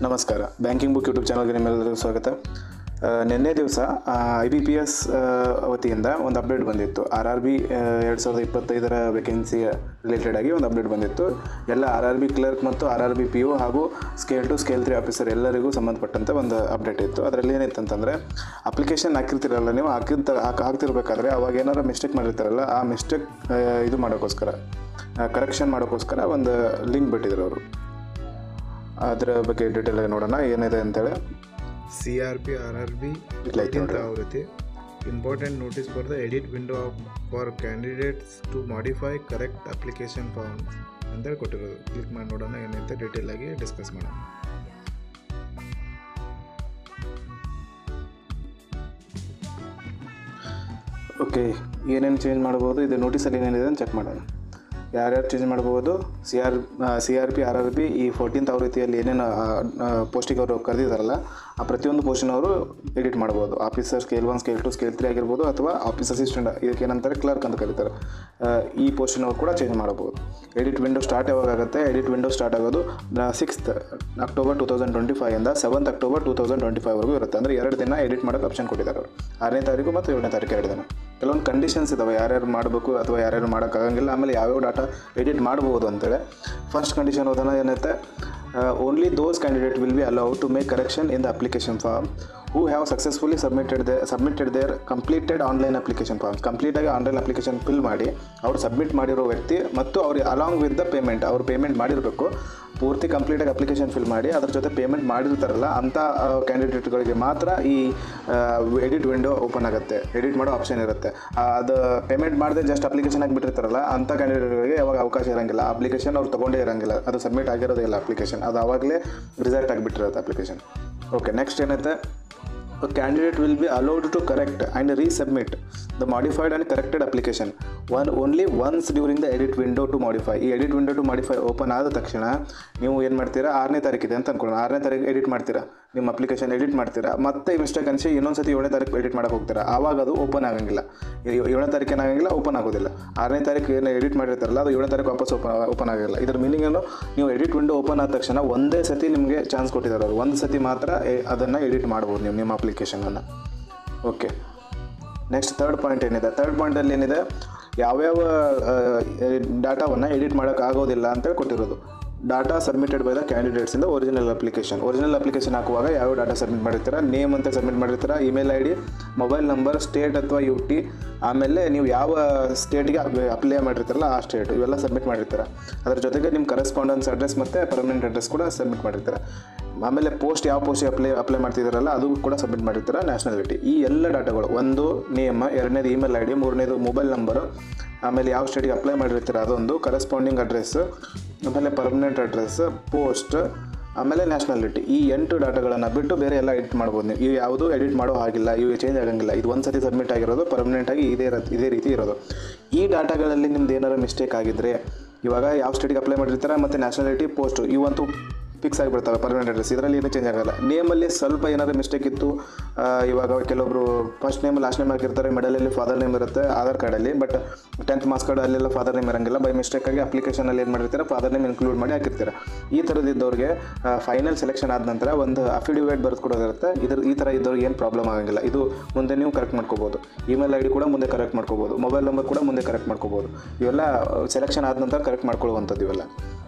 ನಮಸ್ಕಾರ. Banking book YouTube ಚಾನಲ್ಗೆ ನಿಮ್ಮೆಲ್ಲರಿಗೂ ಸ್ವಾಗತ. ನಿನ್ನೆ ದಿವಸ IBPS ವತಿಯಿಂದ ಒಂದು ಅಪ್ಡೇಟ್ ಬಂದಿತ್ತು. RRB 2025 ವೇಕೆನ್ಸಿಯ ರಿಲೇಟೆಡ್ ಆಗಿ ಒಂದು ಅಪ್ಡೇಟ್ ಬಂದಿತ್ತು. ಎಲ್ಲ RRB ಕ್ಲರ್ಕ್ ಮತ್ತು RRB PO ಹಾಗೂ ಸ್ಕೇಲ್ 2 ಸ್ಕೇಲ್ 3 ಆಫೀಸರ್ ಎಲ್ಲರಿಗೂ ಸಂಬಂಧಪಟ್ಟಂತೆ ಒಂದು ಅಪ್ಡೇಟ್ ಇತ್ತು. ಅದರಲ್ಲಿ ಏನಿತ್ತು ಅಂತಂದರೆ, ಅಪ್ಲಿಕೇಶನ್ ಹಾಕಿರ್ತೀರಲ್ಲ ನೀವು, ಹಾಕ್ತಿರ್ಬೇಕಾದ್ರೆ ಅವಾಗ ಏನಾರು ಮಿಸ್ಟೇಕ್ ಮಾಡಿರ್ತಾರಲ್ಲ, ಆ ಮಿಸ್ಟೇಕ್ ಇದು ಮಾಡೋಕ್ಕೋಸ್ಕರ, ಕರೆಕ್ಷನ್ ಮಾಡೋಕ್ಕೋಸ್ಕರ ಒಂದು ಲಿಂಕ್ ಬಿಟ್ಟಿದ್ರು ಅವರು. ಅದರ ಬಗ್ಗೆ ಡೀಟೇಲ್ ನೋಡೋಣ ಏನಿದೆ ಅಂತೇಳಿ. CRP RRB ಆವೃತ್ತಿ important notice for the edit window for candidates to modify correct application form ಅಂತೇಳಿ ಕೊಟ್ಟಿರೋದು. ಕ್ಲಿಕ್ ಮಾಡಿ ನೋಡೋಣ ಏನಂತ ಡೀಟೇಲ್ ಆಗಿ ಡಿಸ್ಕಸ್ ಮಾಡೋಣ. ಓಕೆ, ಏನೇನು ಚೇಂಜ್ ಮಾಡ್ಬೋದು, ಇದು ನೋಟಿಸಲ್ಲಿ ಏನೇನಿದೆ ಅಂತ ಚೆಕ್ ಮಾಡೋಣ. ಯಾರ್ಯಾರು ಚೇಂಜ್ ಮಾಡ್ಬೋದು? CRP RRB ಈ 14th ಆವೃತ್ತಿಯಲ್ಲಿ ಏನೇನು ಪೋಸ್ಟಿಗೆ ಅವರು ಕರೆದಿದ್ದಾರಲ್ಲ, ಆ ಪ್ರತಿಯೊಂದು ಪೋಸ್ಟಿನವರು ಎಡಿಟ್ ಮಾಡ್ಬೋದು. ಆಫೀಸರ್ ಸ್ಕೇಲ್ 1, ಸ್ಕೇಲ್ 2, ಸ್ಕೇಲ್ 3 ಆಗಿರ್ಬೋದು, ಅಥವಾ ಆಫೀಸ್ ಅಸಿಸ್ಟೆಂಟ್, ಇದಕ್ಕೆ ಏನಂತಾರೆ ಕ್ಲರ್ಕ್ ಅಂತ ಕರೀತಾರೆ, ಈ ಪೋಸ್ಟಿನವರು ಕೂಡ ಚೇಂಜ್ ಮಾಡ್ಬೋದು. ಎಡಿಟ್ ವಿಂಡೋ ಸ್ಟಾರ್ಟ್ ಯಾವಾಗ ಆಗುತ್ತೆ? ಎಡಿಟ್ ವಿಂಡೋ ಸ್ಟಾರ್ಟ್ ಆಗೋದು 6th October 2025 ಇಂದ 7th October 2025ವರೆಗೂ ಇರುತ್ತೆ. ಅಂದರೆ 2 ದಿನ ಎಡಿಟ್ ಮಾಡೋಕ್ಕೆ ಆಪ್ಷನ್ ಕೊಟ್ಟಿದ್ದಾರೆ ಅವರು, 6ನೇ ತಾರೀಕು ಮತ್ತು 7ನೇ ತಾರೀಕು 2 ದಿನ. ಕೆಲವೊಂದು ಕಂಡೀಷನ್ಸ್ ಇದ್ದಾವೆ, ಯಾರ್ಯಾರು ಮಾಡಬೇಕು ಅಥವಾ ಯಾರ್ಯಾರು ಮಾಡೋಕ್ಕಾಗಂಗಿಲ್ಲ, ಆಮೇಲೆ ಯಾವ್ಯಾವ ಡಾಟಾ ಎಡಿಟ್ ಮಾಡ್ಬೋದು ಅಂತೇಳಿ. ಫಸ್ಟ್ ಕಂಡೀಷನ್ ಓದೋಣ, ಏನೈತೆ, only those candidate will be allowed to make correction in the application form who have successfully submitted their completed online application forms. ಕಂಪ್ಲೀಟಾಗಿ ಆನ್ಲೈನ್ ಅಪ್ಲಿಕೇಶನ್ ಫಿಲ್ ಮಾಡಿ ಅವ್ರು ಸಬ್ಮಿಟ್ ಮಾಡಿರೋ ವ್ಯಕ್ತಿ ಮತ್ತು ಅವ್ರಿಗೆ ಅಲಾಂಗ್ ವಿತ್ ದ ಪೇಮೆಂಟ್, ಅವ್ರು ಪೇಮೆಂಟ್ ಮಾಡಿರಬೇಕು. ಪೂರ್ತಿ ಕಂಪ್ಲೀಟಾಗಿ ಅಪ್ಲಿಕೇಶನ್ ಫಿಲ್ ಮಾಡಿ ಅದ್ರ ಜೊತೆ ಪೇಮೆಂಟ್ ಮಾಡಿರ್ತಾರಲ್ಲ, ಅಂಥ ಕ್ಯಾಂಡಿಡೇಟ್ಗಳಿಗೆ ಮಾತ್ರ ಈ ಎಡಿಟ್ ವಿಂಡೋ ಓಪನ್ ಆಗುತ್ತೆ, ಎಡಿಟ್ ಮಾಡೋ ಆಪ್ಷನ್ ಇರುತ್ತೆ. ಅದು ಪೇಮೆಂಟ್ ಮಾಡದೆ ಜಸ್ಟ್ ಅಪ್ಲಿಕೇಶನ್ ಆಗಿಬಿಟ್ಟಿರ್ತಾರಲ್ಲ, ಅಂಥ ಕ್ಯಾಂಡಿಡೇಟ್ಗಳಿಗೆ ಯಾವಾಗ ಅವಕಾಶ ಇರೋಂಗಿಲ್ಲ. ಅಪ್ಲಿಕೇಶನ್ ಅವ್ರು ತೊಗೊಂಡೇ ಇರೋಂಗಿಲ್ಲ, ಅದು ಸಬ್ಮಿಟ್ ಆಗಿರೋದೇ ಇಲ್ಲ ಅಪ್ಲಿಕೇಶನ್, ಅದು ಆವಾಗಲೇ ರಿಸಲ್ಟ್ ಆಗಿಬಿಟ್ಟಿರುತ್ತೆ ಅಪ್ಲಿಕೇಶನ್. ಓಕೆ, ನೆಕ್ಸ್ಟ್ ಏನೈತೆ, a candidate will be allowed to correct and resubmit the modified and corrected application only once during the edit window to modify. ಈ edit window to modify open ಆದ ತಕ್ಷಣ ನೀವು ಏನು ಮಾಡ್ತೀರಾ, 6ನೇ ತಾರೀಕಿದೆ ಅಂತ ಅಂದ್ಕೊಳ್ಳೋಣ, 6ನೇ ತಾರೀಕು edit ಮಾಡ್ತೀರಾ, ನಿಮ್ಮ ಅಪ್ಲಿಕೇಶನ್ ಎಡಿಟ್ ಮಾಡ್ತೀರಾ, ಮತ್ತೆ ಮಿಸ್ಟೇಕ್ ಅನಿಸಿ ಇನ್ನೊಂದು 7ನೇ ತಾರೀಕು ಎಡಿಟ್ ಮಾಡೋಕೆ ಹೋಗ್ತೀರಾ, ಆವಾಗ ಅದು ಓಪನ್ ಆಗಂಗಿಲ್ಲ. 7ನೇ ತಾರೀಕು ಏನಾಗಂಗಿಲ್ಲ, ಓಪನ್ ಆಗೋದಿಲ್ಲ. 6ನೇ ತಾರೀಕು ಏನು ಎಡಿಟ್ ಮಾಡಿರ್ತಾರಲ್ಲ, ಅದು 7ನೇ ತಾರೀಕು ವಾಪಸ್ ಓಪನ್ ಆಗಿಲ್ಲ. ಇದರ ಮೀನಿಂಗ್ ಏನು, ನೀವು ಎಡಿಟ್ ವಿಂಡೋ ಓಪನ್ ಆದ ತಕ್ಷಣ ಒಂದೇ ಸತಿ ನಿಮಗೆ ಚಾನ್ಸ್ ಕೊಟ್ಟಿದ್ದಾರೆ ಅವರು, ಒಂದು ಸತಿ ಮಾತ್ರ ಅದನ್ನು ಎಡಿಟ್ ಮಾಡ್ಬೋದು ನೀವು ನಿಮ್ಮ ಅಪ್ಲಿಕೇಶನನ್ನು. ಓಕೆ, ನೆಕ್ಸ್ಟ್ ಥರ್ಡ್ ಪಾಯಿಂಟ್ ಏನಿದೆ, ಥರ್ಡ್ ಪಾಯಿಂಟಲ್ಲಿ ಏನಿದೆ, ಯಾವ್ಯಾವ ಡಾಟಾವನ್ನು ಎಡಿಟ್ ಮಾಡೋಕ್ಕಾಗೋದಿಲ್ಲ ಅಂತೇಳಿ ಕೊಟ್ಟಿರೋದು. Data submitted by the candidates ಇಂದ ಒರಿಜಿನಲ್ ಅಪ್ಲಿಕೇಶನ್ ಹಾಕುವಾಗ ಯಾವ ಡಾಟಾ ಸಬ್ಮಿಟ್ ಮಾಡಿರ್ತೀರ, ನೇಮ್ ಅಂತ ಸಬ್ಮಿಟ್ ಮಾಡಿರ್ತೀರ, email ID, mobile number, state ಅಥವಾ UT, ಆಮೇಲೆ ನೀವು ಯಾವ ಸ್ಟೇಟ್ಗೆ ಅಪ್ಲೈ ಮಾಡಿರ್ತಾರಲ್ಲ ಆ ಸ್ಟೇಟ್, ಇವೆಲ್ಲ ಸಬ್ಮಿಟ್ ಮಾಡಿರ್ತೀರ. ಅದರ ಜೊತೆಗೆ ನಿಮ್ಮ ಕರೆಸ್ಪಾಂಡೆನ್ಸ್ ಅಡ್ರೆಸ್ ಮತ್ತು ಪರ್ಮನೆಂಟ್ ಅಡ್ರೆಸ್ ಕೂಡ ಸಬ್ಮಿಟ್ ಮಾಡಿರ್ತೀರ. ಆಮೇಲೆ ಪೋಸ್ಟ್ ಯಾವ ಪೋಸ್ಟಿಗೆ ಅಪ್ಲೈ ಮಾಡ್ತಿದ್ದಾರಲ್ಲ ಅದು ಕೂಡ ಸಬ್ಮಿಟ್ ಮಾಡಿರ್ತೀರ. ನ್ಯಾಷನಾಲಿಟಿ, ಈ ಎಲ್ಲ ಡಾಟಾಗಳು, ಒಂದು ನೇಮ್, 2ನೇದು ಇಮೇಲ್ ID, 3ನೇದು ಮೊಬೈಲ್ ನಂಬರು, ಆಮೇಲೆ ಯಾವ ಸ್ಟೇಟಿಗೆ ಅಪ್ಲೈ ಮಾಡಿರ್ತೀರ ಅದೊಂದು, ಕರೆಸ್ಪಾಂಡಿಂಗ್ ಅಡ್ರೆಸ್, ಆಮೇಲೆ ಪರ್ಮನೆಂಟ್ ಅಡ್ರೆಸ್, ಪೋಸ್ಟ್, ಆಮೇಲೆ ನ್ಯಾಷನಾಲಿಟಿ, ಈ 8 ಡಾಟಾಗಳನ್ನು ಬಿಟ್ಟು ಬೇರೆ ಎಲ್ಲ ಎಡಿಟ್ ಮಾಡ್ಬೋದು ನೀವು. ಇವು ಯಾವುದು ಎಡಿಟ್ ಮಾಡೋ ಹಾಗಿಲ್ಲ, ಇವು ಚೇಂಜ್ ಆಗಂಗಿಲ್ಲ. ಇದು ಒಂದು ಸತಿ ಸಬ್ಮಿಟ್ ಆಗಿರೋದು ಪರ್ಮನೆಂಟಾಗಿ ಇದೇ ರೀತಿ ಇರೋದು. ಈ ಡಾಟಾಗಳಲ್ಲಿ ನಿಮ್ದು ಏನಾರು ಮಿಸ್ಟೇಕ್ ಆಗಿದ್ದರೆ, ಇವಾಗ ಯಾವ ಸ್ಟೇಟಿಗೆ ಅಪ್ಲೈ ಮಾಡಿರ್ತೀರ ಮತ್ತು ನ್ಯಾಷನಾಲಿಟಿ, ಪೋಸ್ಟು, ಇವಂತೂ ಫಿಕ್ಸ್ ಆಗಿಬಿಡ್ತವೆ, ಪರ್ಮನೆಂಟ್ ಅಡ್ರೆಸ್, ಇದರಲ್ಲಿ ಏನೂ ಚೇಂಜ್ ಆಗೋಲ್ಲ. ನೇಮಲ್ಲಿ ಸ್ವಲ್ಪ ಏನಾದರೂ ಮಿಸ್ಟೇಕ್ ಇತ್ತು, ಇವಾಗ ಕೆಲವೊಬ್ಬರು ಫಸ್ಟ್ ನೇಮ್ ಲಾಸ್ಟ್ ನೇಮ್ ಹಾಕಿರ್ತಾರೆ, ಮಿಡಲಲ್ಲಿ ಫಾದರ್ ನೇಮ್ ಇರುತ್ತೆ ಆಧಾರ್ ಕಾರ್ಡಲ್ಲಿ, ಬಟ್ 10th ಮಾರ್ಕ್ಸ್ ಕಾರ್ಡ್ ಅಲ್ಲೆಲ್ಲ ಫಾದರ್ ನೇಮ್ ಇರೋಂಗಿಲ್ಲ. ಬೈ ಮಿಸ್ಟೇಕಾಗಿ ಅಪ್ಲಿಕೇಶನಲ್ಲಿ ಏನು ಮಾಡಿರ್ತಾರೆ, ಫಾದರ್ ನೇಮ್ ಇನ್ಕ್ಲೂಡ್ ಮಾಡಿ ಹಾಕಿರ್ತಾರೆ. ಈ ಥರದಿದ್ದವ್ರಿಗೆ ಫೈನಲ್ ಸೆಲೆಕ್ಷನ್ ಆದ ನಂತರ ಒಂದು ಅಫಿಡವಿಟ್ ಬರೆದು ಕೊಡೋದಿರುತ್ತೆ. ಈ ಥರ ಇದ್ದವ್ರಿಗೆ ಏನು ಪ್ರಾಬ್ಲಮ್ ಆಗೋಂಗಿಲ್ಲ. ಇದು ಮುಂದೆ ನೀವು ಕರೆಕ್ಟ್ ಮಾಡ್ಕೋಬೋದು. ಇಮೇಲ್ ID ಕೂಡ ಮುಂದೆ ಕರೆಕ್ಟ್ ಮಾಡ್ಕೋಬೋದು, ಮೊಬೈಲ್ ನಂಬರ್ ಕೂಡ ಮುಂದೆ ಕರೆಕ್ಟ್ ಮಾಡ್ಕೋಬೋದು. ಇವೆಲ್ಲ ಸೆಲೆಕ್ಷನ್ ಆದ ನಂತರ ಕರೆಕ್ಟ್ ಮಾಡ್ಕೊಳ್ಳುವಂಥದ್ದು ಇವೆಲ್ಲ.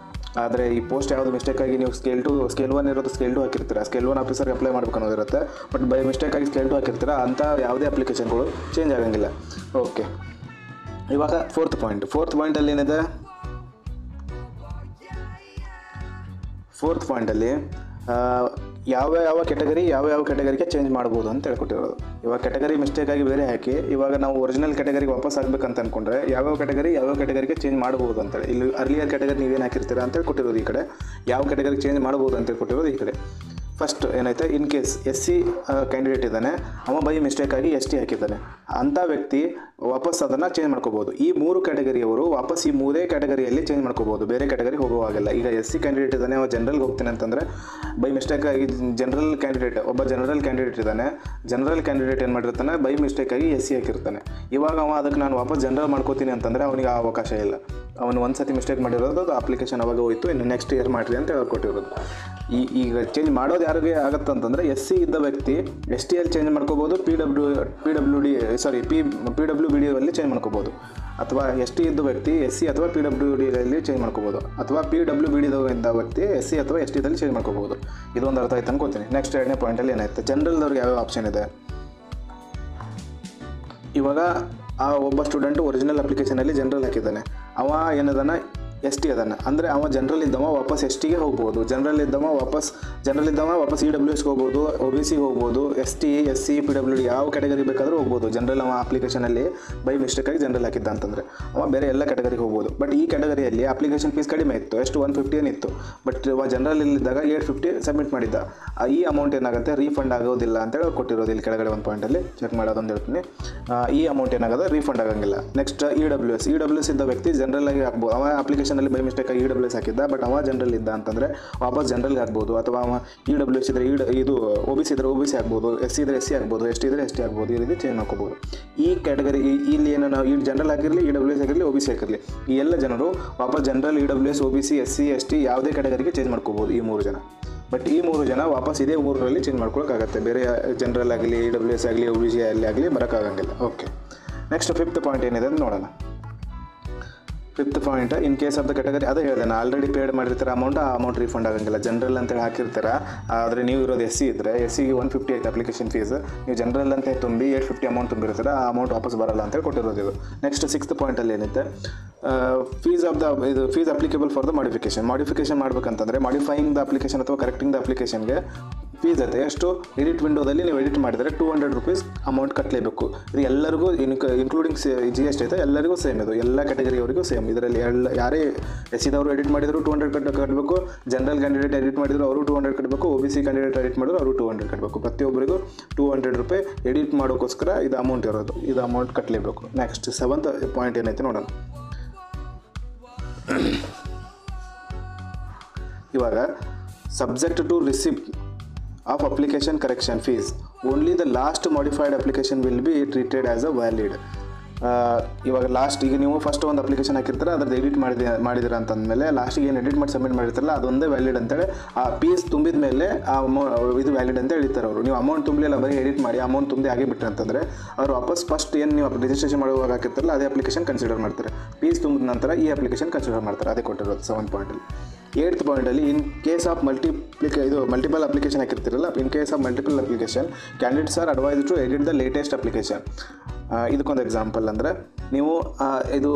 ಆದರೆ ಈ ಪೋಸ್ಟ್ ಯಾವುದು ಮಿಸ್ಟೇಕಾಗಿ ನೀವು ಸ್ಕೇಲ್ 1 ಇರೋದು ಸ್ಕೇಲ್ 2 ಹಾಕಿರ್ತೀರ, ಸ್ಕೇಲ್ 1 ಆಫೀಸರ್ಗೆ ಅಪ್ಲೈ ಮಾಡ್ಬೇಕು ಅನ್ನೋದಿರುತ್ತೆ, ಬಟ್ ಬೈ ಮಿಸ್ಟೇಕಾಗಿ ಸ್ಕೇಲ್ 2 ಹಾಕಿರ್ತೀರ, ಅಂಥ ಯಾವುದೇ ಅಪ್ಲಿಕೇಶನ್ಗಳು ಚೇಂಜ್ ಆಗಂಗಿಲ್ಲ. ಓಕೆ, ಇವಾಗ ಫೋರ್ತ್ ಪಾಯಿಂಟಲ್ಲಿ ಏನಿದೆ, ಫೋರ್ತ್ ಪಾಯಿಂಟಲ್ಲಿ ಯಾವ ಕ್ಯಾಟಗರಿಗೆ ಚೇಂಜ್ ಮಾಡ್ಬೋದು ಅಂತ ಹೇಳ್ಕೊಟ್ಟಿರೋದು. ಇವಾಗ ಕ್ಯಾಟಗರಿ ಮಿಸ್ಟೇಕಾಗಿ ಬೇರೆ ಹಾಕಿ, ಇವಾಗ ನಾವು ಒರಿಜಿನಲ್ ಕ್ಯಾಟಗರಿಗೆ ವಾಪಸ್ ಆಗಬೇಕಂತ ಅಂದ್ಕೊಂಡ್ರೆ ಯಾವ ಕ್ಯಾಟಗರಿಗೆ ಚೇಂಜ್ ಮಾಡ್ಬೋದು ಅಂತೇಳಿ, ಇಲ್ಲಿ ಅರ್ಲಿಯರ್ ಕ್ಯಾಟಗರಿ ನೀವೇನು ಹಾಕಿರ್ತೀರಾ ಅಂತೇಳಿ ಕೊಟ್ಟಿರೋದು. ಈ ಕಡೆ ಯಾವ ಕ್ಯಾಟಗರಿಗೆ ಚೇಂಜ್ ಮಾಡ್ಬೋದು ಅಂತೇಳಿ ಕೊಟ್ಟಿರೋದು. ಈ ಕಡೆ ಫಸ್ಟ್ ಏನೈತೆ, ಇನ್ ಕೇಸ್ SC ಕ್ಯಾಂಡಿಡೇಟ್ ಇದ್ದಾನೆ, ಅವ ಬೈ ಮಿಸ್ಟೇಕಾಗಿ ST ಹಾಕಿದ್ದಾನೆ, ಅಂಥ ವ್ಯಕ್ತಿ ವಾಪಸ್ ಅದನ್ನು ಚೇಂಜ್ ಮಾಡ್ಕೋಬೋದು. ಈ 3 ಕ್ಯಾಟಗರಿಯವರು ವಾಪಸ್ ಈ 3 ಕ್ಯಾಟಗರಿಯಲ್ಲಿ ಚೇಂಜ್ ಮಾಡ್ಕೋಬೋದು, ಬೇರೆ ಕ್ಯಾಟಗರಿಗೆ ಹೋಗುವಾಗಿಲ್ಲ. ಈಗ SC ಕ್ಯಾಂಡಿಡೇಟ್ ಇದ್ದಾನೆ, ಅವ ಜನರಲ್ಗೆ ಹೋಗ್ತಾನೆ ಅಂತಂದರೆ, ಬೈ ಮಿಸ್ಟೇಕಾಗಿ ಜನರಲ್ ಕ್ಯಾಂಡಿಡೇಟ್ ಇದ್ದಾನೆ, ಜನರಲ್ ಕ್ಯಾಂಡಿಡೇಟ್ ಏನು ಮಾಡಿರ್ತಾನೆ, ಬೈ ಮಿಸ್ಟೇಕಾಗಿ SC ಹಾಕಿರ್ತಾನೆ. ಇವಾಗ ಅವ ಅದಕ್ಕೆ ನಾನು ವಾಪಸ್ ಜನರಲ್ ಮಾಡ್ಕೋತೀನಿ ಅಂತಂದರೆ ಅವನಿಗೆ ಆ ಅವಕಾಶ ಇಲ್ಲ. ಅವನು ಒಂದು ಸತಿ ಮಿಸ್ಟೇಕ್ ಮಾಡಿರೋದು ಅದು ಅಪ್ಲಿಕೇಶನ್ ಅವಾಗ ಹೋಯಿತು, ಇನ್ನು ನೆಕ್ಸ್ಟ್ ಇಯರ್ ಮಾಡಿರಿ ಅಂತ ಹೇಳ್ಕೊಟ್ಟಿರೋದು. ಈಗ ಚೇಂಜ್ ಮಾಡೋದು ಯಾರಿಗೆ ಆಗುತ್ತೆ ಅಂತಂದರೆ ಎಸ್ ಸಿ ಇದ್ದ ವ್ಯಕ್ತಿ ಎಸ್ ಟಿಯಲ್ಲಿ ಚೇಂಜ್ ಮಾಡ್ಕೋಬೋದು, ಪಿ ಡಬ್ಲ್ಯೂ ಬಿ ಡಿಯಲ್ಲಿ ಚೇಂಜ್ ಮಾಡ್ಕೋಬೋದು, ಅಥವಾ ಎಸ್ ಟಿ ಇದ್ದ ವ್ಯಕ್ತಿ ಎಸ್ ಸಿ ಅಥವಾ ಪಿ ಡಬ್ಲ್ಯೂ ಡಿಯಲ್ಲಿ ಚೇಂಜ್ ಮಾಡ್ಕೋಬೋದು, ಅಥವಾ ಪಿ ಡಬ್ಲ್ಯೂ ಬಿ ಡಿಯಿಂದ ವ್ಯಕ್ತಿ ಎಸ್ ಸಿ ಅಥವಾ ಎಸ್ ಟಿದಲ್ಲಿ ಚೇಂಜ್ ಮಾಡ್ಕೋಬೋದು. ಇದೊಂದು ಅರ್ಥ ಆಯ್ತು ಅನ್ಕೋತೀನಿ. ನೆಕ್ಸ್ಟ್ ಎರಡನೇ ಪಾಯಿಂಟಲ್ಲಿ ಏನಾಯ್ತು, ಜನರಲ್ದವ್ರಿಗೆ ಯಾವ್ಯಾವ ಆಪ್ಷನ್ ಇದೆ. ಇವಾಗ ಆ ಒಬ್ಬ ಸ್ಟೂಡೆಂಟು ಒರಿಜಿನಲ್ ಅಪ್ಲಿಕೇಶನಲ್ಲಿ ಜನರಲ್ ಹಾಕಿದ್ದಾನೆ, ಅವ ಏನದಾನ ಎಸ್ ಟಿ ಅದಾನೆ, ಅಂದರೆ ಅವ ಜನರಲ್ ಇದ್ದವ ವಾಪಸ್ ಎಸ್ ಟಿಗೆ ಹೋಗ್ಬೋದು, ಜನರಲ್ ಇದ್ದವ ವಾಪಸ್ ಇ ಡಬ್ಲ್ಯೂ ಎಸ್ಗೆ ಹೋಗ್ಬೋದು, ಒ ಬಿ ಸಿಗೆ ಹೋಗ್ಬೋದು, S T S C P W D ಯಾವ ಕ್ಯಾಟಗರಿ ಬೇಕಾದರೂ ಹೋಗ್ಬೋದು. ಜನರಲ್ ಅವ ಅಪ್ಲಿಕೇಶನಲ್ಲಿ ಬೈ ಮಿಸ್ಟೇಕಾಗಿ ಜನರಲ್ ಹಾಕಿದ್ದ ಅಂತಂದರೆ ಅವ ಬೇರೆ ಎಲ್ಲ ಕ್ಯಾಟಗರಿಗೆ ಹೋಗ್ಬೋದು. ಬಟ್ ಈ ಕ್ಯಾಟಗರಿಯಲ್ಲಿ ಅಪ್ಲಿಕೇಶನ್ ಫೀಸ್ ಕಡಿಮೆ ಇತ್ತು, ಎಷ್ಟು 150 ಏನಿತ್ತು. ಬಟ್ ಅವ ಜನರಲ್ಲಿದ್ದಾಗ 850 ಸಬ್ಮಿಟ್ ಮಾಡಿದ್ದ. ಈ ಅಮೌಂಟ್ ಏನಾಗುತ್ತೆ ರೀಫಂಡ್ ಆಗೋದಿಲ್ಲ ಅಂತೇಳಿ ಅವ್ರು ಕೊಟ್ಟಿರೋದು. ಇಲ್ಲಿ ಕೆಳಗಡೆ ಒಂದು ಪಾಯಿಂಟಲ್ಲಿ ಚೆಕ್ ಮಾಡೋದೊಂದು ಹೇಳ್ತೀನಿ. ಈ ಅಮೌಂಟ್ ಏನಾಗೋದು ರೀಫಂಡ್ ಆಗಂಗಿಲ್ಲ. ನೆಕ್ಸ್ಟ್ ಇ ಡಬ್ಲ್ಯೂ ಎಸ್ ಇದ್ದ ವ್ಯಕ್ತಿ ಜನರಲ್ ಆಗಿ ಹಾಕ್ಬೋದು. ಅವ ಅಪ್ಲಿಕೇಶನಲ್ಲಿ ಬೈ ಮಿಸ್ಟೇಕ್ ಆಗಿ ಇ ಡಬ್ಲ್ಯೂ ಎಸ್ ಹಾಕಿದ್ದ, ಬಟ್ ಅವ ಜನರಲ್ ಇದ್ದ ಅಂತಂದರೆ ವಾಪಸ್ ಜನರಲ್ಗೆ ಹಾಕ್ಬೋದು. ಅಥವಾ ಅವ ಇ ಡಬ್ಲ್ಯೂ ಎಸ್ ಇದ್ದರೆ ಇದು ಒ ಬಿ ಸಿ ಇದ್ದರೆ ಒ ಬಿ ಸಿ ಆಗ್ಬೋದು, ಎಸ್ ಸಿ ಇದ್ದರೆ ಎಸ್ ಸಿ ಆಗ್ಬೋದು, ಎಸ್ ಟಿ ಇದ್ದರೆ ಎಸ್ ಟಿ ಆಗ್ಬೋದು. ಈ ರೀತಿ ಚೇಂಜ್ ಮಾಡ್ಕೋಬೋದು. ಈ ಕ್ಯಾಟಗರಿ ಇಲ್ಲಿ ಏನು ನಾವು ಈ ಜನರಲ್ ಆಗಿರಲಿ, ಇ ಡಬ್ಲ್ಯೂ ಎಸ್ ಆಗಿರಲಿ, ಒ ಬಿ ಸಿ ಆಗಿರಲಿ, ಈ ಎಲ್ಲ ಜನರು ವಾಪಸ್ general, E W S, O B C, S C, S T ಯಾವುದೇ ಕ್ಯಾಟಗರಿಗೆ ಚೇಂಜ್ ಮಾಡ್ಕೋಬೋದು ಈ 3 ಜನ. ಬಟ್ ಈ 3 ಜನ ವಾಪಸ್ ಇದೇ ಊರಲ್ಲಿ ಚೇಂಜ್ ಮಾಡ್ಕೊಳಕ್ಕಾಗತ್ತೆ. ಬೇರೆ ಜನರಲ್ ಆಗಲಿ, ಇ ಡಬ್ಲ್ಯೂ ಎಸ್ ಆಗಲಿ, ಒ ಬಿ ಸಿ ಆಗಲಿ ಬರೋಕ್ಕಾಗಂಗಿಲ್ಲ. ಓಕೆ, ನೆಕ್ಸ್ಟ್ 5th ಪಾಯಿಂಟ್ ಏನಿದೆ ಅಂತ ನೋಡೋಣ. 5th point, in case of the category ಅದೇ ಹೇಳಿದೆ ನಾನು, ಆಲ್ರೆಡಿ ಪೇಡ್ ಮಾಡಿರ್ತಾರೆ ಅಮೌಂಟ್, ಆ ಅಮೌಂಟ್ ರೀಫಂಡ್ ಆಗಂಗಿಲ್ಲ. ಜನರಲ್ ಅಂತೇಳಿ ಹಾಕಿರ್ತಾರೆ, ಆದರೆ ನೀವು ಇರೋದು ಎಸ್ ಸಿ ಇದ್ದರೆ ಎಸ್ ಸಿಗೆ 150 ಐತೆ ಅಪ್ಲಿಕೇಶನ್ ಫೀಸ್, ನೀವು ಜನರಲ್ ಅಂತ ತುಂಬಿ 850 ಅಮೌಂಟ್ ತುಂಬಿರ್ತಾರೆ, ಆ ಅಮೌಂಟ್ ವಾಪಸ್ ಬರಲ್ಲ ಅಂತೇಳಿ ಕೊಟ್ಟಿರೋದು ಇದು. ನೆಕ್ಸ್ಟ್ 6th ಪಾಯಿಂಟಲ್ಲಿ ಏನಿದೆ, fees applicable for the modification ಮಾಡ್ಬೇಕಂತಂದರೆ ಮಾಡಿಫೈಯಿಂಗ್ ದ ಅಪ್ಲಿಕೇಶನ್ ಅಥವಾ ಕರೆಕ್ಟಿಂಗ್ ದ ಅಪ್ಲಿಕೇಶನ್ಗೆ ಫೀಸ್ ಐತೆ. ಎಷ್ಟು ಎಡಿಟ್ ವಿಂಡೋದಲ್ಲಿ ನೀವು ಎಡಿಟ್ ಮಾಡಿದರೆ 200 ರೂಪೀಸ್ ಅಮೌಂಟ್ ಕಟ್ಟಲೇಬೇಕು. ಇದು ಎಲ್ಲರಿಗೂ ಇನ್ಕ್ಲೂಡಿಂಗ್ ಜಿ ಎಸ್ ಟಿ ಐತೆ, ಎಲ್ಲರಿಗೂ ಸೇಮ್. ಇದು ಎಲ್ಲ ಕ್ಯಾಟಗರಿಯವರಿಗೂ ಸೇಮ್. ಇದರಲ್ಲಿ ಯಾರೇ ಎಸ್ ಸಿದವರು ಎಡಿಟ್ ಮಾಡಿದ್ರು 200 ಕಟ್ಟಬೇಕು, ಜನರಲ್ ಕ್ಯಾಂಡಿಡೇಟ್ ಎಡಿಟ್ ಮಾಡಿದ್ರು ಅವರು 200 ಕಟ್ಟಬೇಕು, ಒ ಬಿ ಸಿ ಕ್ಯಾಂಡಿಡೇಟ್ ಎಡಿಟ್ ಮಾಡಿದ್ರು ಅವರು 200 ಕಟ್ಟಬೇಕು. ಪ್ರತಿಯೊಬ್ಬರಿಗೂ 200 ರೂಪಾಯಿ ಎಡಿಟ್ ಮಾಡೋಕ್ಕೋಸ್ಕರ ಇದು ಅಮೌಂಟ್ ಇರೋದು, ಇದು ಅಮೌಂಟ್ ಕಟ್ಟಲೇಬೇಕು. ನೆಕ್ಸ್ಟ್ 7th ಪಾಯಿಂಟ್ ಏನೈತೆ ನೋಡೋಣ. ಇವಾಗ subject to receipt of application correction fees, only the last modified application will be treated as a valid. ಇವಾಗ ಈಗ ನೀವು ಫಸ್ಟ್ ಒಂದು ಅಪ್ಲಿಕೇಶನ್ ಹಾಕಿರ್ತಾರೆ, ಅದ್ರದ್ದು ಎಡಿಟ್ ಮಾಡಿದಿರ ಅಂತಂದಮೇಲೆ ಲಾಸ್ಟಿಗೆ ಏನು ಎಡಿಟ್ ಮಾಡಿ ಸಬ್ಮಿಟ್ ಮಾಡಿರ್ತಾರಲ್ಲ ಅದೊಂದೇ ವ್ಯಾಲಿಡ್ ಅಂತೇಳಿ ಆ ಫೀಸ್ ತುಂಬಿದ ಮೇಲೆ ಇದು ವ್ಯಾಲಿಡ್ ಅಂತ ಹೇಳ್ತಾರೆ ಅವರು. ನೀವು ಅಮೌಂಟ್ ತುಂಬಲಿಲ್ಲ, ಬರೀ ಎಡಿಟ್ ಮಾಡಿ ಅಮೌಂಟ್ ತುಂಬಿ ಆಗಿಬಿಟ್ರೆ ಅಂತಂದರೆ ಅವರು ವಾಪಸ್ ಫಸ್ಟ್ ಏನು ನೀವು ರಿಜಿಸ್ಟ್ರೇಷನ್ ಮಾಡುವಾಗ ಹಾಕಿರ್ತಾರಲ್ಲ ಅದೇ ಅಪ್ಲಿಕೇಶನ್ ಕನ್ಸಿಡರ್ ಮಾಡ್ತಾರೆ. ಫೀಸ್ ತುಂಬಿದ ನಂತರ ಈ ಅಪ್ಲಿಕೇಶನ್ ಕನ್ಸಿಡರ್ ಮಾಡ್ತಾರೆ. ಅದೇ ಕೊಟ್ಟಿರೋದು 7th ಪಾಯಿಂಟಲ್ಲಿ. 8th ಪಾಯಿಂಟಲ್ಲಿ, in case of multiple application ಹಾಕಿರ್ತಿರಲ್ಲ, in case of multiple application candidates are advised to edit the latest application. ಇದಕ್ಕೊಂದು ಎಕ್ಸಾಂಪಲ್ ಅಂದರೆ, ನೀವು ಇದು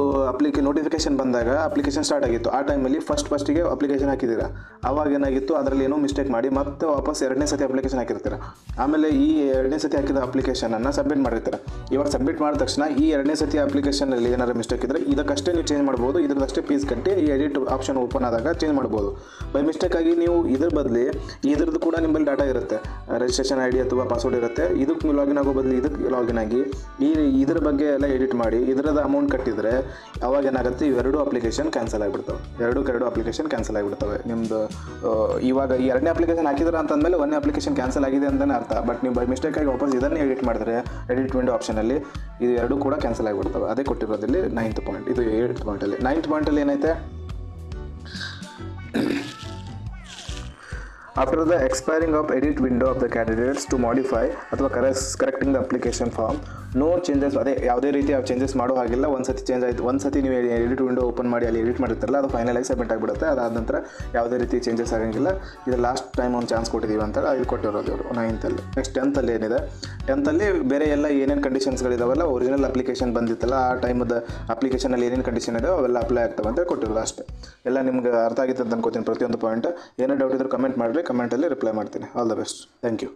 ನೋಟಿಫಿಕೇಶನ್ ಬಂದಾಗ ಅಪ್ಲಿಕೇಶನ್ ಸ್ಟಾರ್ಟ್ ಆಗಿತ್ತು, ಆ ಟೈಮಲ್ಲಿ ಫಸ್ಟಿಗೆ ಅಪ್ಲಿಕೇಶನ್ ಹಾಕಿದ್ದೀರಾ, ಆವಾಗ ಏನಾಗಿತ್ತು ಅದರಲ್ಲಿ ಏನೋ ಮಿಸ್ಟೇಕ್ ಮಾಡಿ ಮತ್ತೆ ವಾಪಸ್ 2ನೇ ಸತಿ ಅಪ್ಲಿಕೇಶನ್ ಹಾಕಿರ್ತೀರ. ಆಮೇಲೆ ಈ 2ನೇ ಸತಿ ಹಾಕಿದ ಅಪ್ಲಿಕೇಶನನ್ನು ಸಬ್ಮಿಟ್ ಮಾಡಿರ್ತಾರೆ. ಇವಾಗ ಸಬ್ಮಿಟ್ ಮಾಡಿದ ತಕ್ಷಣ ಈ 2ನೇ ಸತಿ ಅಪ್ಲಿಕೇಶನಲ್ಲಿ ಏನಾದ್ರು ಮಿಸ್ಟೇಕ್ ಇದ್ದರೆ ಇದಕ್ಕಷ್ಟೇ ನೀವು ಚೇಂಜ್ ಮಾಡ್ಬೋದು, ಇದ್ರದಷ್ಟೇ ಫೀಸ್ ಕಟ್ಟಿ ಈ ಎಡಿಟ್ ಆಪ್ಷನ್ ಓಪನ್ ಆದಾಗ ಚೇಂಜ್ ಮಾಡ್ಬೋದು. ಬೈ ಮಿಸ್ಟೇಕಾಗಿ ನೀವು ಇದ್ರ ಬದಲಿ ಇದ್ರದ್ದು ಕೂಡ ನಿಮ್ಮಲ್ಲಿ ಡಾಟಾ ಇರುತ್ತೆ, ರಿಜಿಸ್ಟ್ರೇಷನ್ ಐ ಡಿ ಅಥವಾ ಪಾಸ್ವರ್ಡ್ ಇರುತ್ತೆ, ಇದಕ್ಕೆ ಲಾಗಿನ್ ಆಗೋ ಬದಲು ಇದಕ್ಕೆ ಲಾಗಿನ್ ಆಗಿ ಇದ್ರ ಬಗ್ಗೆ ಎಲ್ಲ ಎಡಿಟ್ ಮಾಡಿ ಇದರದ ಅಮೌಂಟ್ ಕಟ್ಟಿದರೆ ಅವಾಗ ಏನಾಗುತ್ತೆ, ಇವೆರಡು ಅಪ್ಲಿಕೇಶನ್ ಕ್ಯಾನ್ಸಲ್ ಆಗಿಬಿಡ್ತವೆ. ಎರಡು ಅಪ್ಲಿಕೇಶನ್ ಕ್ಯಾನ್ಸಲ್ ಆಗಿಬಿಡ್ತವೆ. ನಿಮ್ಮದು ಇವಾಗ ಈ 2ನೇ ಅಪ್ಲಿಕೇಶನ್ ಹಾಕಿದ್ರೆ ಅಂತಂದಮೇಲೆ 1ನೇ ಅಪ್ಲಿಕೇಶನ್ ಕ್ಯಾನ್ಸಲ್ ಆಗಿದೆ ಅಂತಲೇ ಅರ್ಥ. ಬಟ್ ನೀವು ಬೈ ಮಿಸ್ಟೇಕಾಗಿ ವಾಪಸ್ ಇದನ್ನೇ ಎಡಿಟ್ ಮಾಡಿದ್ರೆ ಎಡಿಟ್ ವಿಂಡೋ ಆಪ್ಷನಲ್ಲಿ ಇದು ಎರಡೂ ಕೂಡ ಕ್ಯಾನ್ಸಲ್ ಆಗಿಬಿಡ್ತವೆ. ಅದೇ ಕೊಟ್ಟಿರೋದಲ್ಲಿ 9th ಪಾಯಿಂಟ್. ಇದು 8th ಪಾಯಿಂಟಲ್ಲಿ. 9th ಪಾಯಿಂಟಲ್ಲಿ ಏನೈತೆ, after the expiring of edit window of the candidates to modify ಅಥವಾ correcting the application form, no changes. ಅದೇ ಯಾವುದೇ ರೀತಿ ಚೇಂಜಸ್ ಮಾಡೋ ಹಾಗಿಲ್ಲ. ಒಂದ್ಸತಿ ಚೇಂಜ್ ಆಯಿತು, ಒಂದ್ಸತಿ ನೀವು ಎಡಿಟ್ ವಿಂಡೋ ಓಪನ್ ಮಾಡಿ ಅಲ್ಲಿ ಎಡಿಟ್ ಮಾಡಿರ್ತಾರಲ್ಲ ಅದು ಫೈನಲ್ ಆಗಿ ಸಬ್ಮಿಟ್ ಆಗಿಬಿಡುತ್ತೆ. ಅದಾದ ನಂತರ ಯಾವುದೇ ರೀತಿ ಚೇಂಜಸ್ ಆಗಂಗಿಲ್ಲ. ಇದು ಲಾಸ್ಟ್ ಟೈಮ್ ಒಂದು ಚಾನ್ಸ್ ಕೊಟ್ಟಿದ್ದೀವಿ ಅಂತ ಇದು ಕೊಟ್ಟಿರೋದು ಇವರು 9th. ನೆಕ್ಸ್ಟ್ 10th ಏನಿದೆ, 10th ಬೇರೆ ಎಲ್ಲ ಏನೇನು ಕಂಡೀಷನ್ಸ್ಗಳಿದಾವಲ್ಲ, ಒರಿಜಿನಲ್ ಅಪ್ಲಿಕೇಶನ್ ಬಂದಿತ್ತಲ್ಲ ಆ ಟೈಮದ ಅಪ್ಲಿಕೇಶನಲ್ಲಿ ಏನೇನು ಕಂಡೀಷನ್ ಇದೆ ಅವೆಲ್ಲ ಅಪ್ಲೈ ಆಗ್ತವೆ ಅಂತ ಕೊಟ್ಟಿರೋದು ಅಷ್ಟೇ. ಎಲ್ಲ ನಿಮ್ಗೆ ಅರ್ಥ ಆಗಿತ್ತು ಅಂತ ಅನ್ಕೋತೀನಿ ಪ್ರತಿಯೊಂದು ಪಾಯಿಂಟ್. ಏನೇ ಡೌಟ್ ಇದ್ರೂ ಕಮೆಂಟ್ ಮಾಡಿರಿ, ಕಮೆಂಟಲ್ಲಿ ರಿಪ್ಲೈ ಮಾಡ್ತೀನಿ. All the best. Thank you.